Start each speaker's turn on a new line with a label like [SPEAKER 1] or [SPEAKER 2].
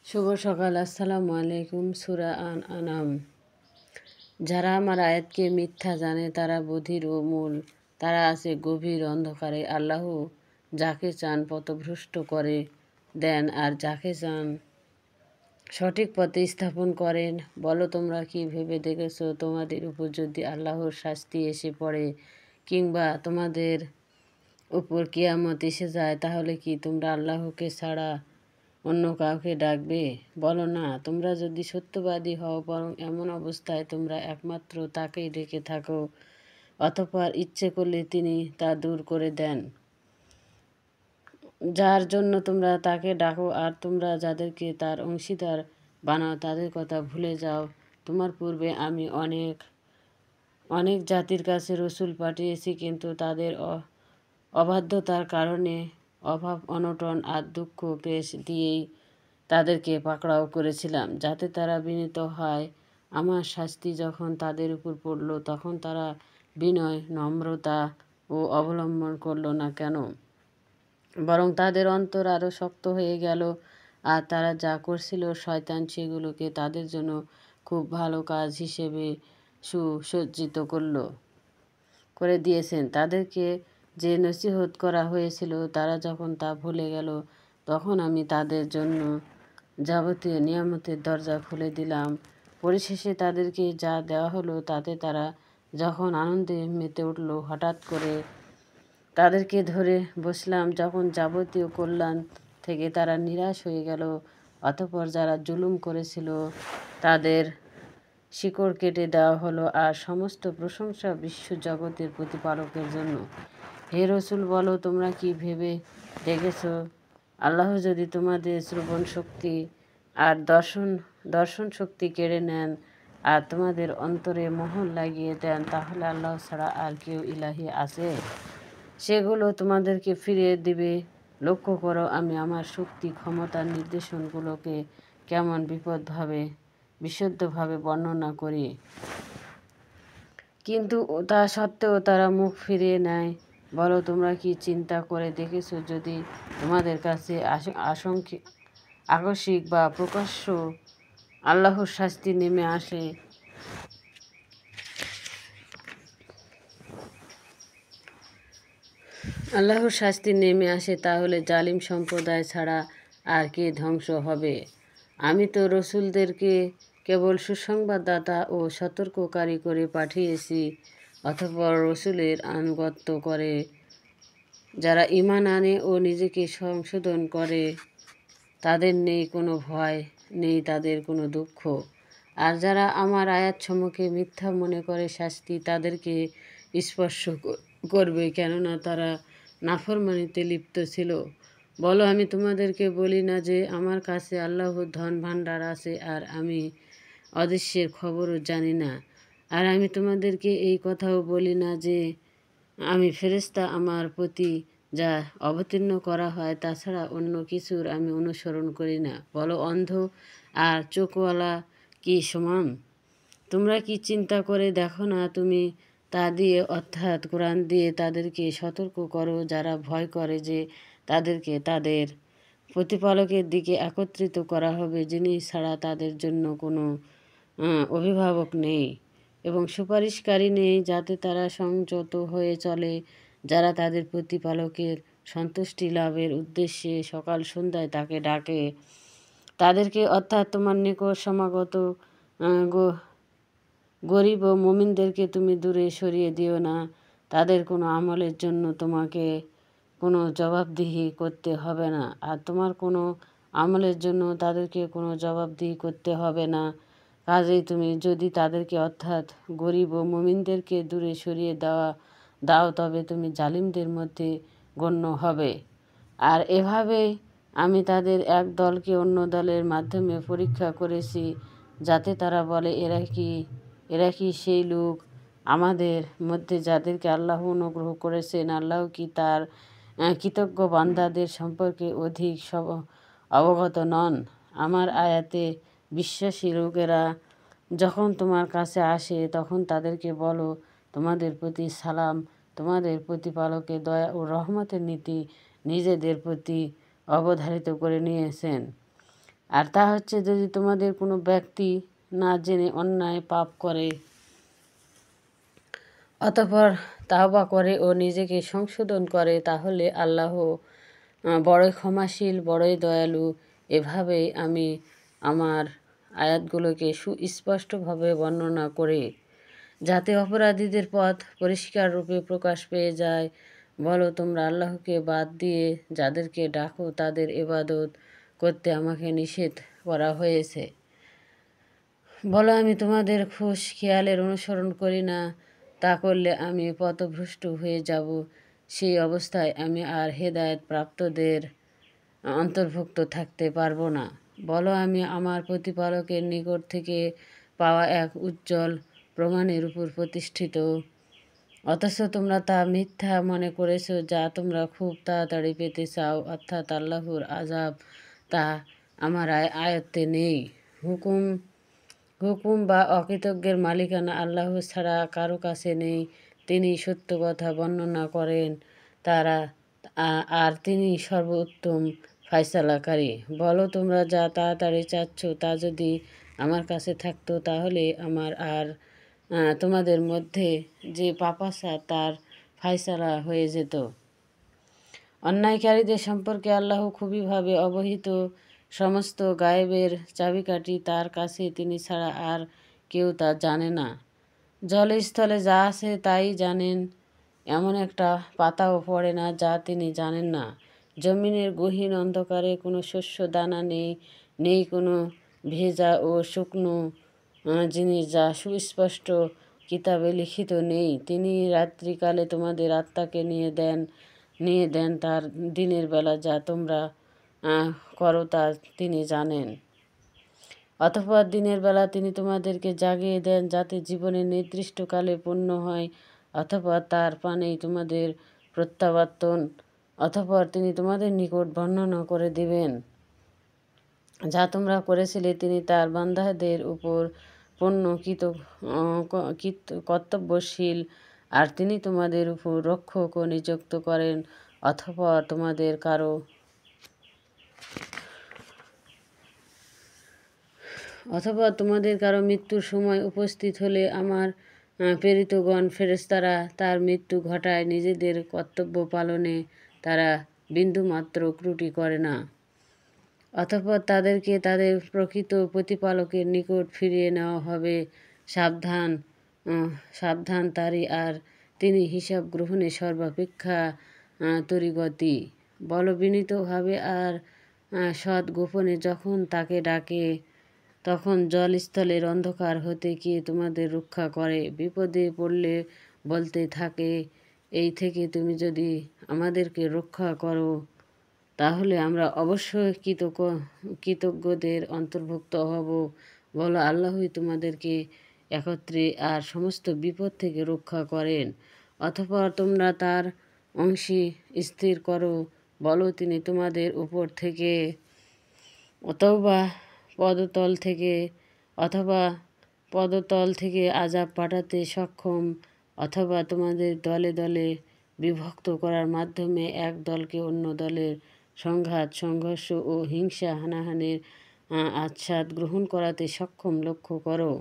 [SPEAKER 1] শুভ সকাল। আসসালামু আলাইকুম। সূরা আনাম। যারা আমার আয়াতকে মিথ্যা জানে তারা বধির ও মূল, তারা আছে গভীর অন্ধকারে। আল্লাহ যাকে চান পথভ্রষ্ট করে দেন আর যাকে চান সঠিক পথে স্থাপন করেন। বলো, তোমরা কি ভেবে দেখেছো তোমাদের উপর যদি আল্লাহর শাস্তি এসে পড়ে কিংবা তোমাদের উপর কিয়ামত এসে যায়, তাহলে কি তোমরা আল্লাহকে ছাড়া অন্য কাউকে ডাকবে? বলো না, তোমরা যদি সত্যবাদী হও, বরং এমন অবস্থায় তোমরা একমাত্র তাকেই ডেকে থাকো, অতঃপর ইচ্ছে করলে তিনি তা দূর করে দেন যার জন্য তোমরা তাকে ডাকো, আর তোমরা যাদেরকে তার অংশীদার বানাও তাদের কথা ভুলে যাও। তোমার পূর্বে আমি অনেক জাতির কাছে রসূল পাঠিয়েছি, কিন্তু তাদের অবাধ্যতার কারণে অভাব, অনটন আর দুঃখ ক্লেশ দিয়েই তাদেরকে পাকড়াও করেছিলাম, যাতে তারা বিনীত হয়। আমার শাস্তি যখন তাদের উপর পড়ল, তখন তারা বিনয়, নম্রতা ও অবলম্বন করল না কেন, বরং তাদের অন্তর আরও শক্ত হয়ে গেল, আর তারা যা করছিল শয়তান সেগুলোকে তাদের জন্য খুব ভালো কাজ হিসেবে সুসজ্জিত করে দিয়েছেন। তাদেরকে যে নসিহত করা হয়েছিল তারা যখন তা ভুলে গেল, তখন আমি তাদের জন্য যাবতীয় নিয়ামতের দরজা খুলে দিলাম। পরিশেষে তাদেরকে যা দেওয়া হলো তাতে তারা যখন আনন্দে মেতে উঠল, হঠাৎ করে তাদেরকে ধরে বসলাম। যখন যাবতীয় কল্যাণ থেকে তারা নিরাশ হয়ে গেল, অতঃপর যারা জুলুম করেছিল তাদের শিকড় কেটে দেওয়া হলো, আর সমস্ত প্রশংসা বিশ্ব জগতের প্রতিপালকের জন্য। হে রসূল, বলো, তোমরা কি ভেবে দেখেছ আল্লাহ যদি তোমাদের শ্রবণ শক্তি আর দর্শন শক্তি কেড়ে নেন আর তোমাদের অন্তরে মোহর লাগিয়ে দেন, তাহলে আল্লাহ ছাড়া আর কেউ ইলাহি আছে সেগুলো তোমাদেরকে ফিরিয়ে দিবে? লক্ষ্য করো, আমি আমার শক্তি, ক্ষমতার নির্দেশনগুলোকে কেমন বিশুদ্ধভাবে বর্ণনা করি, কিন্তু তা সত্ত্বেও তারা মুখ ফিরিয়ে নেয়। বলো, তোমরা কি চিন্তা করে দেখেছো যদি তোমাদের কাছে আকস্মিক বা প্রকাশ্য আল্লাহর শাস্তি নেমে আসে, তাহলে জালিম সম্প্রদায় ছাড়া আর কে ধ্বংস হবে? আমি তো রসূলদেরকে কেবল সুসংবাদদাতা ও সতর্ককারী করে পাঠিয়েছি। অতঃপর রসূলের আনুগত্য করে যারা ঈমান আনে ও নিজেকে সংশোধন করে, তাদের নেই কোনো ভয়, নেই তাদের কোনো দুঃখ। আর যারা আমার আয়াতসমূহকে মিথ্যা মনে করে, শাস্তি তাদেরকে স্পর্শ করবে, কেননা তারা নাফরমানিতে লিপ্ত ছিল। বলো, আমি তোমাদেরকে বলি না যে আমার কাছে আল্লাহর ধন ভাণ্ডার আছে আর আমি অদৃশ্যের খবরও জানি না? আর আমি তোমাদেরকে এই কথাও বলি না যে আমি ফেরেশতা আমার প্রতি যা অবতীর্ণ করা হয় তাছাড়া অন্য কিছুর আমি অনুসরণ করি না। বলো, অন্ধ আর চোখওয়ালা কি সমান? তোমরা কি চিন্তা করে দেখো না, তুমি তা দিয়ে অর্থাৎ কোরআন দিয়ে তাদেরকে সতর্ক করো যারা ভয় করে যে তাদেরকে তাদের প্রতিপালকের দিকে একত্রিত করা হবে, যিনি ছাড়া তাদের জন্য কোনো অভিভাবক নেই এবং সুপারিশকারী নেই, যাতে তারা সংযত হয়ে চলে। যারা তাদের প্রতিপালকের সন্তুষ্টি লাভের উদ্দেশ্যে সকাল সন্ধ্যায় তাকে ডাকে, তাদেরকে অর্থাৎ তোমার নিকট সমাগত গরিব ও মুমিনদেরকে তুমি দূরে সরিয়ে দিও না। তাদের কোনো আমলের জন্য তোমাকে কোনো জবাবদিহি করতে হবে না, আর তোমার কোনো আমলের জন্য তাদেরকে কোনো জবাবদিহি করতে হবে না। কাজেই তুমি যদি তাদেরকে অর্থাৎ গরিব ও মুমিনদেরকে দূরে সরিয়ে দাও, তবে তুমি জালিমদের মধ্যে গণ্য হবে। আর এভাবেই আমি তাদের এক দলকে অন্য দলের মাধ্যমে পরীক্ষা করেছি, যাতে তারা বলে, এরা কি সেই লোক আমাদের মধ্যে যাদেরকে আল্লাহ অনুগ্রহ করেছেন? আল্লাহ কি তার কৃতজ্ঞ বান্দাদের সম্পর্কে অধিক অবগত নন? আমার আয়াতে বিশ্বাসী লোকেরা যখন তোমার কাছে আসে, তখন তাদেরকে বলো, তোমাদের প্রতি সালাম। তোমাদের প্রতিপালকের দয়া ও রহমতের নীতি নিজেদের প্রতি অবধারিত করে নিয়েছেন। আর তা হচ্ছে যদি তোমাদের কোনো ব্যক্তি না জেনে অন্যায় পাপ করে অতঃপর তাওবা করে ও নিজেকে সংশোধন করে তাহলে আল্লাহ বড়ই ক্ষমাশীল, বড়ই দয়ালু। এভাবেই আমি আমার আয়াতগুলোকে সুস্পষ্টভাবে বর্ণনা করে যাতে অপরাধীদের পথ পরিষ্কার রূপে প্রকাশ পেয়ে যায়। বলো, তোমরা আল্লাহকে বাদ দিয়ে যাদেরকে ডাকো তাদের ইবাদত করতে আমাকে নিষেধ করা হয়েছে। বলো, আমি তোমাদের খুশ খেয়ালের অনুসরণ করি না। তা করলে আমি পথভ্রষ্ট হয়ে যাব। সেই অবস্থায় আমি আর হেদায়েত প্রাপ্তদের অন্তর্ভুক্ত থাকতে পারবো না। বলো, আমি আমার প্রতিপালকের নিকট থেকে পাওয়া এক উজ্জ্বল প্রমাণের উপর প্রতিষ্ঠিত, অথচ তোমরা তা মিথ্যা মনে করেছো যা তোমরা খুব তাড়াতাড়ি পেতে চাও, অর্থাৎ আল্লাহর আযাব। তা আমার আয়ত্তে নেই। হুকুম হুকুম বা অকৃতজ্ঞের মালিকানা আল্লাহ ছাড়া কারো কাছে নেই। তিনি সত্য কথা বর্ণনা করেন আর তিনি সর্বোত্তম ফায়সালাকারী। বলো, তোমরা যা তাড়াতাড়ি চাচ্ছ তা যদি আমার কাছে থাকতো তাহলে আমার আর তোমাদের মধ্যে যে পাপাসা তার ফায়সালা হয়ে যেত। অন্যায়কারীদের সম্পর্কে আল্লাহ খুবইভাবে অবহিত। সমস্ত গায়েবের চাবিকাঠি তার কাছে, তিনি ছাড়া আর কেউ তা জানে না। জলে স্থলে যা আছে তাই জানেন, এমন একটা পাতাও পড়ে না যা তিনি জানেন না। জমিনের গহীন অন্ধকারে কোনো শস্য দানা নেই, নেই কোনো ভেজা ও শুকনো জিনিস যা সুস্পষ্ট কিতাবে লিখিত নেই। তিনি রাত্রিকালে তোমাদের আত্মাকে নিয়ে দেন তার দিনের বেলা যা তোমরা করো তা তিনি জানেন। অতঃপর দিনের বেলা তিনি তোমাদেরকে জাগিয়ে দেন যাতে জীবনের নির্দিষ্টকালে পূর্ণ হয়। অতঃপর তার পানেই তোমাদের প্রত্যাবর্তন। অতঃপর তিনি তোমাদের নিকট বর্ণনা করে দিবেন যা তোমরা করেছিলে। তিনি তার বান্দাদের উপর পূর্ণ কর্তব্যশীল, আর তিনি তোমাদের উপর রক্ষকও নিযুক্ত করেন। অতঃপর তোমাদের কারো মৃত্যুর সময় উপস্থিত হলে আমার প্রেরিতগণ ফেরেশতারা তার মৃত্যু ঘটায়। নিজেদের কর্তব্য পালনে তারা বিন্দুমাত্র ত্রুটি করে না। অতঃপর তাদেরকে তাদের প্রকৃত প্রতিপালকের নিকট ফিরিয়ে নেওয়া হবে। সাবধান তারই, আর তিনি হিসাব গ্রহণে সর্বাপেক্ষা ত্বরিতগতি। বলো, বিনীতভাবে আর সৎ গোপনে যখন তাকে ডাকে তখন জলস্থলের অন্ধকার হতে কে তোমাদের রক্ষা করে। বিপদে পড়লে বলতে থাকে, এই থেকে তুমি যদি আমাদেরকে রক্ষা করো তাহলে আমরা অবশ্যই কৃতজ্ঞদের অন্তর্ভুক্ত হব। বলো, আল্লাহই তোমাদেরকে একত্রে আর সমস্ত বিপদ থেকে রক্ষা করেন। অতঃপর তোমরা তার অংশী স্থির করো। বলো, তিনি তোমাদের উপর থেকে অথবা পদতল থেকে আযাব পাঠাতে সক্ষম, অথবা তোমাদের দলে দলে বিভক্ত করার মাধ্যমে এক দলকে অন্য দলের সংঘাত, সংঘর্ষ ও হিংসা হানাহানির আচ্ছাদ গ্রহণ করাতে সক্ষম। লক্ষ্য করো,